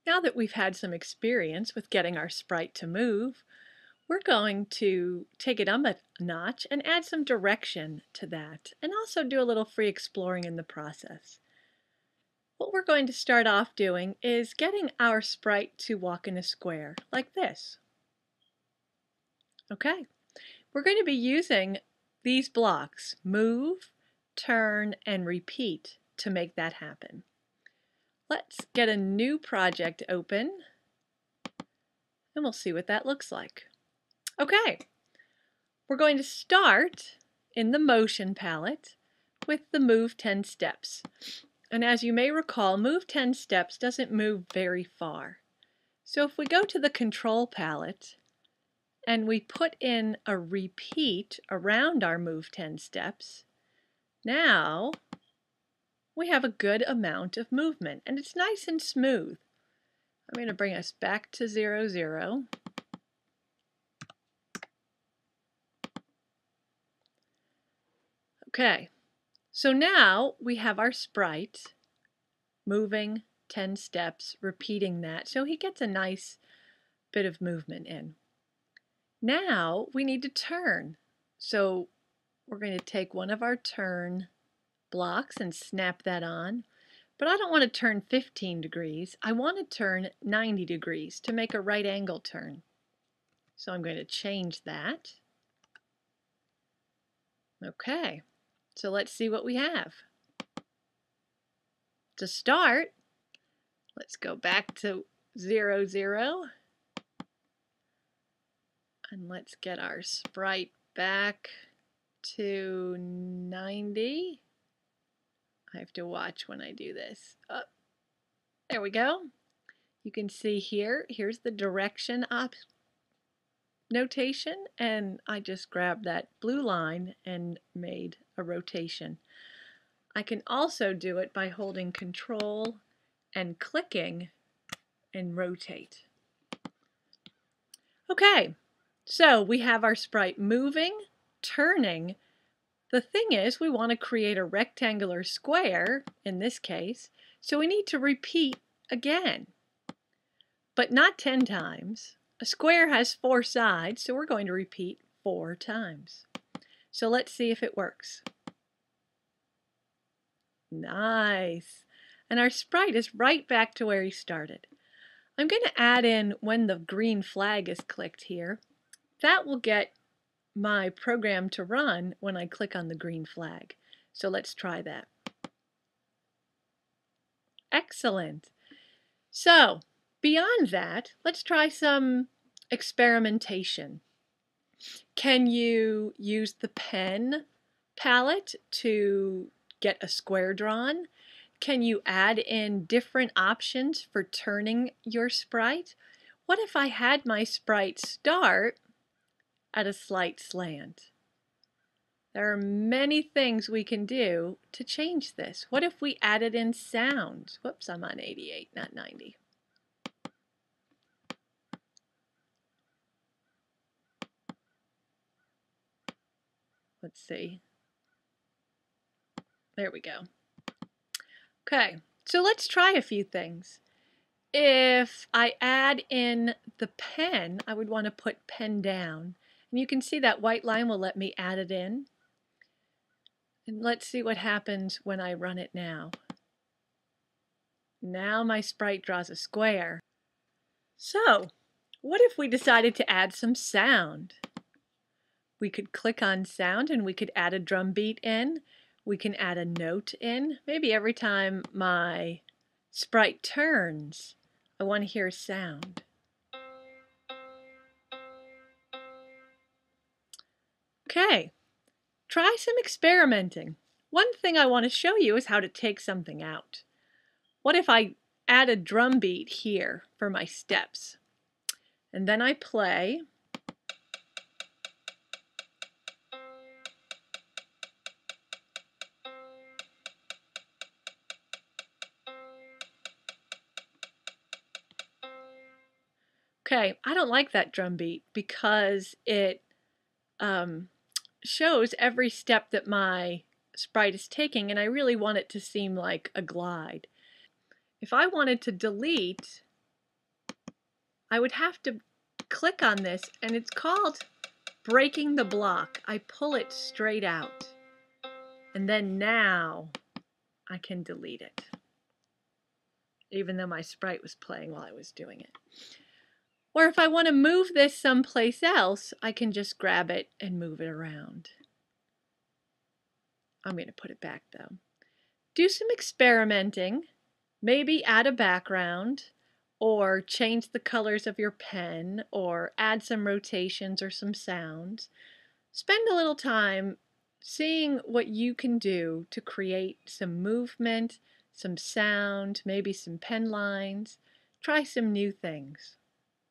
Now that we've had some experience with getting our sprite to move, we're going to take it up a notch and add some direction to that, and also do a little free exploring in the process. What we're going to start off doing is getting our sprite to walk in a square, like this. Okay, we're going to be using these blocks, move, turn, and repeat, to make that happen. Let's get a new project open, and we'll see what that looks like. Okay, we're going to start in the motion palette with the move 10 steps. And as you may recall, move 10 steps doesn't move very far. So if we go to the control palette and we put in a repeat around our move 10 steps, now we have a good amount of movement and it's nice and smooth. I'm going to bring us back to 0, 0. Okay, so now we have our sprite moving 10 steps, repeating that, so he gets a nice bit of movement in. Now we need to turn, so we're going to take one of our turn blocks and snap that on, but I don't want to turn 15 degrees, I want to turn 90 degrees to make a right angle turn. So I'm going to change that. Okay. So let's see what we have. To start, let's go back to 0, 0. And let's get our sprite back to 90. I have to watch when I do this. Oh, there we go. You can see here's the direction notation, and I just grabbed that blue line and made a rotation. I can also do it by holding Control and clicking and rotate. Okay, so we have our sprite moving, turning. The thing is, we want to create a rectangular square in this case, so we need to repeat again, but not 10 times. A square has 4 sides, so we're going to repeat 4 times. So let's see if it works. Nice. And our sprite is right back to where he started. I'm going to add in when the green flag is clicked here. That will get my program to run when I click on the green flag. So let's try that. Excellent. So beyond that, let's try some experimentation. Can you use the pen palette to get a square drawn? Can you add in different options for turning your sprite? What if I had my sprite start at a slight slant? There are many things we can do to change this. What if we added in sound? Whoops, I'm on 88, not 90. Let's see. There we go. Okay, so let's try a few things. If I add in the pen, I would want to put pen down. And you can see that white line will let me add it in. And let's see what happens when I run it now. Now my sprite draws a square. So, what if we decided to add some sound? We could click on sound and we could add a drum beat in. We can add a note in. Maybe every time my sprite turns, I want to hear sound. Okay, try some experimenting. One thing I want to show you is how to take something out. What if I add a drum beat here for my steps? And then I play. Okay, I don't like that drum beat because it shows every step that my sprite is taking, and I really want it to seem like a glide. If I wanted to delete I would have to click on this, and it's called breaking the block. I pull it straight out, and then now I can delete it, even though my sprite was playing while I was doing it. Or if I want to move this someplace else, I can just grab it and move it around. I'm going to put it back though. Do some experimenting, maybe add a background, or change the colors of your pen, or add some rotations or some sounds. Spend a little time seeing what you can do to create some movement, some sound, maybe some pen lines. Try some new things.